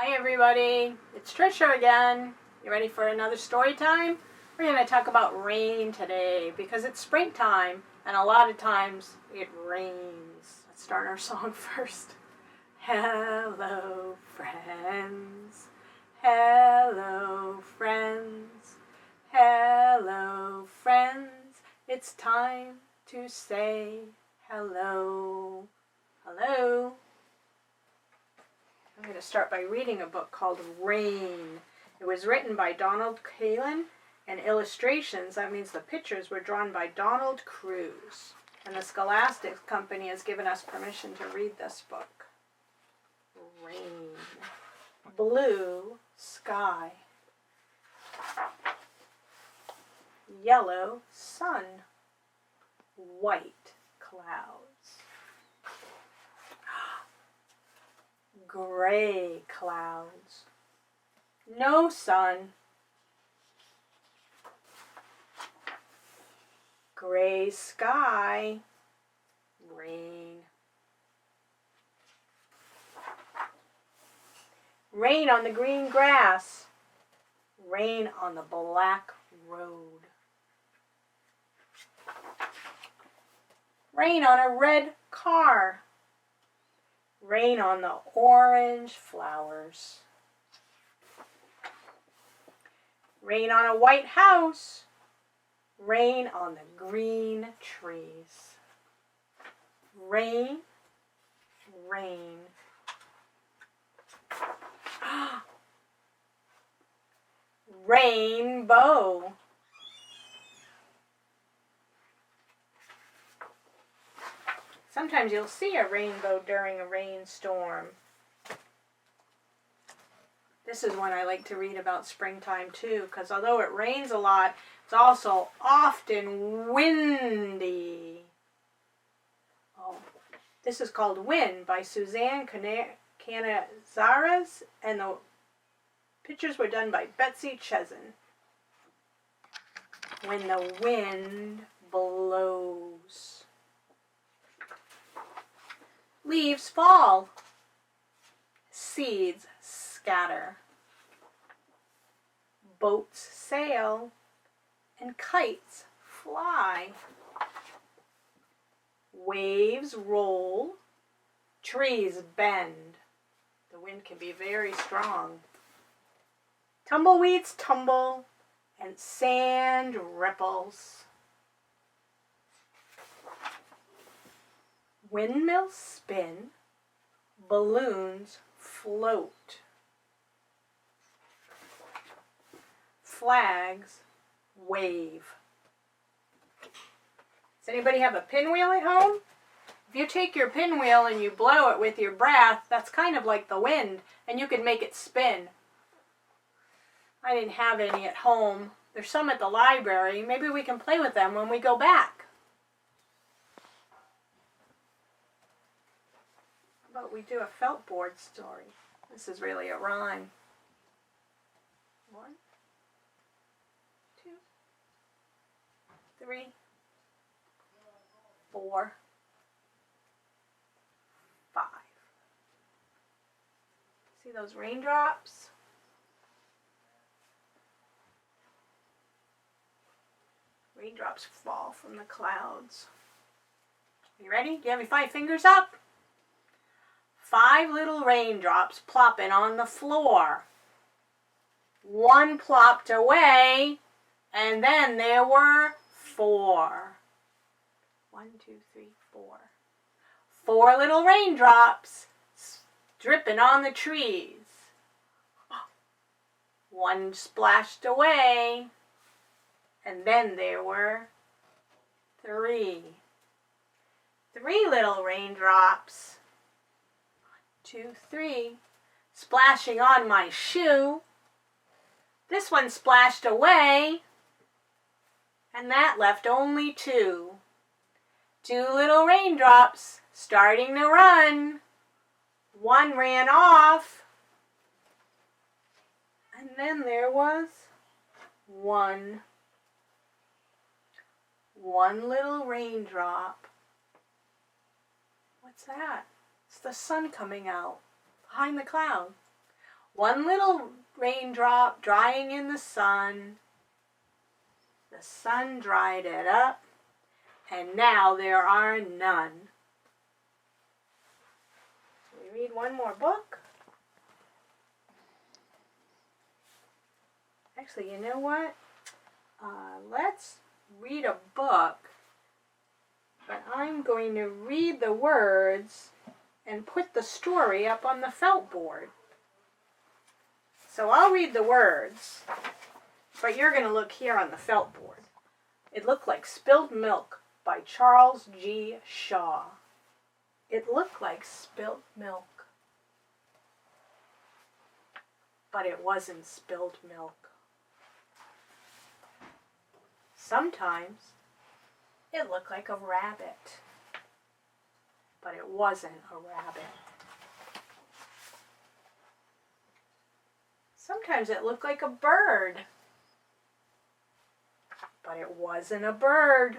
Hi everybody, it's Trisha again. You ready for another story time? We're going to talk about rain today because it's springtime and a lot of times it rains. Let's start our song first. Hello friends, hello friends, hello friends. It's time to say hello. Hello. I'm going to start by reading a book called Rain. It was written by Donald Kaelin and illustrations, that means the pictures, were drawn by Donald Cruz. And the Scholastic Company has given us permission to read this book. Rain. Blue sky. Yellow sun. White clouds. Gray clouds, no sun, gray sky, rain. Rain on the green grass, rain on the black road. Rain on a red car. Rain on the orange flowers. Rain on a white house. Rain on the green trees. Rain, rain. Rainbow. Sometimes you'll see a rainbow during a rainstorm. This is one I like to read about springtime too, because although it rains a lot, it's also often windy. Oh, this is called Wind by Suzanne Canizares, and the pictures were done by Betsy Chesson. When the wind blows. Leaves fall, seeds scatter, boats sail, and kites fly. Waves roll, trees bend. The wind can be very strong. Tumbleweeds tumble, and sand ripples. Windmills spin, balloons float. Flags wave. Does anybody have a pinwheel at home? If you take your pinwheel and you blow it with your breath, that's kind of like the wind, and you can make it spin. I didn't have any at home. There's some at the library. Maybe we can play with them when we go back. But we do a felt board story. This is really a rhyme. 1, 2, 3, 4, 5. See those raindrops? Raindrops fall from the clouds. You ready? Do you have your 5 fingers up? 5 little raindrops plopping on the floor. 1 plopped away, and then there were 4. 1, 2, 3, 4. 4 little raindrops dripping on the trees. 1 splashed away, and then there were 3. 3 little raindrops. 2, 3, splashing on my shoe. This one splashed away, and that left only 2. 2 little raindrops starting to run. 1 ran off, and then there was 1. 1 little raindrop. What's that? It's the sun coming out behind the cloud. One little raindrop drying in the sun. The sun dried it up, and now there are none. Shall we read one more book? Actually, you know what? Let's read a book, but I'm going to read the words and put the story up on the felt board. So I'll read the words, but you're going to look here on the felt board. It Looked Like Spilled Milk by Charles G. Shaw. It looked like spilled milk, but it wasn't spilled milk. Sometimes it looked like a rabbit, but it wasn't a rabbit. Sometimes it looked like a bird, but it wasn't a bird.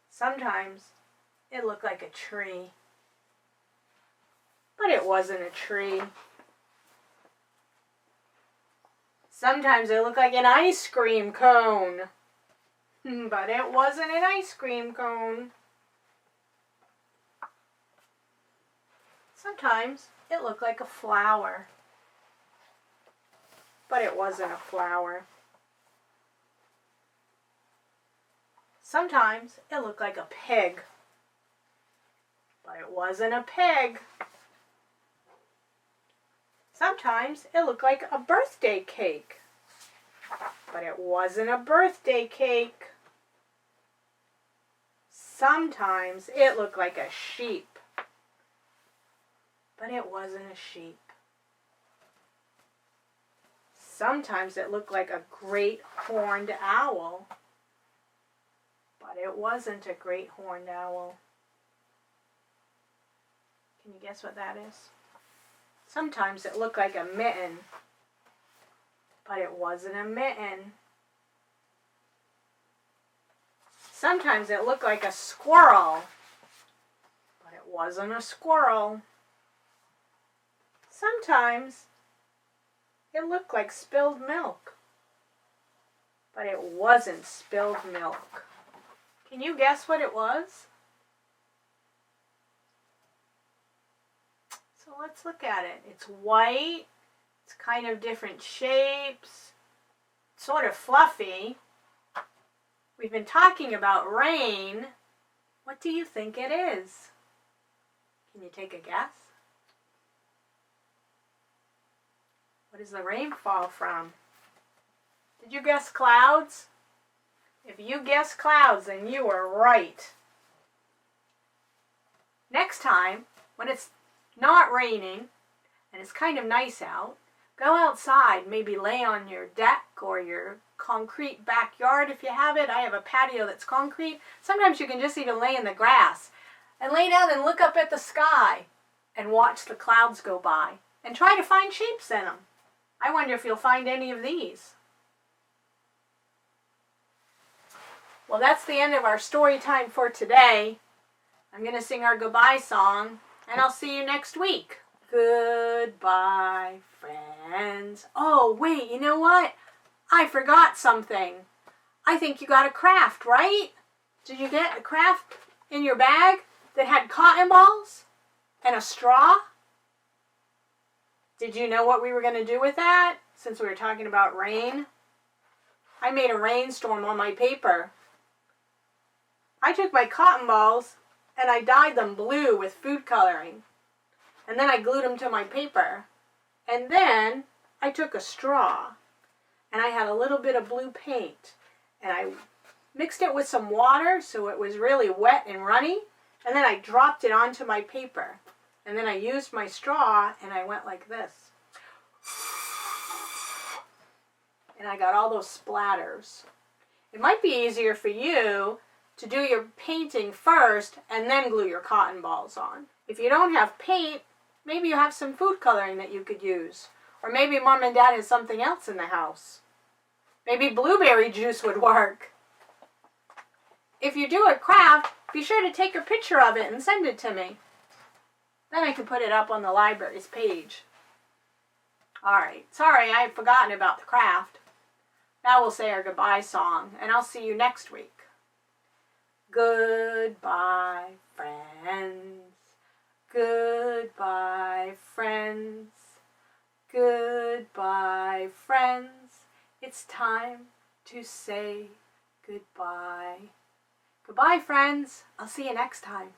Sometimes it looked like a tree, but it wasn't a tree. Sometimes it looked like an ice cream cone, but it wasn't an ice cream cone. Sometimes it looked like a flower, but it wasn't a flower. Sometimes it looked like a pig, but it wasn't a pig. Sometimes it looked like a birthday cake, but it wasn't a birthday cake. Sometimes it looked like a sheep, but it wasn't a sheep. Sometimes it looked like a great horned owl, but it wasn't a great horned owl. Can you guess what that is? Sometimes it looked like a mitten, but it wasn't a mitten. Sometimes it looked like a squirrel, but it wasn't a squirrel. Sometimes it looked like spilled milk, but it wasn't spilled milk. Can you guess what it was? So let's look at it. It's white, it's kind of different shapes, sort of fluffy. We've been talking about rain. What do you think it is? Can you take a guess? What does the rain fall from? Did you guess clouds? If you guessed clouds, then you were right. Next time, when it's not raining and it's kind of nice out, go outside, maybe lay on your deck or your concrete backyard if you have it. I have a patio that's concrete. Sometimes you can just even lay in the grass and lay down and look up at the sky and watch the clouds go by and try to find shapes in them. I wonder if you'll find any of these. Well, that's the end of our story time for today. I'm going to sing our goodbye song, and I'll see you next week. Goodbye, friends. Oh, wait, you know what? I forgot something. I think you got a craft, right? Did you get a craft in your bag that had cotton balls and a straw? Did you know what we were going to do with that, since we were talking about rain? I made a rainstorm on my paper. I took my cotton balls and I dyed them blue with food coloring. And then I glued them to my paper. And then I took a straw and I had a little bit of blue paint. And I mixed it with some water so it was really wet and runny. And then I dropped it onto my paper. And then I used my straw and I went like this. And I got all those splatters. It might be easier for you to do your painting first and then glue your cotton balls on. If you don't have paint, maybe you have some food coloring that you could use. Or maybe Mom and Dad has something else in the house. Maybe blueberry juice would work. If you do a craft, be sure to take a picture of it and send it to me. Then I can put it up on the library's page. Alright, sorry I had forgotten about the craft. Now we'll say our goodbye song, and I'll see you next week. Goodbye, friends. Goodbye, friends. Goodbye, friends. It's time to say goodbye. Goodbye, friends. I'll see you next time.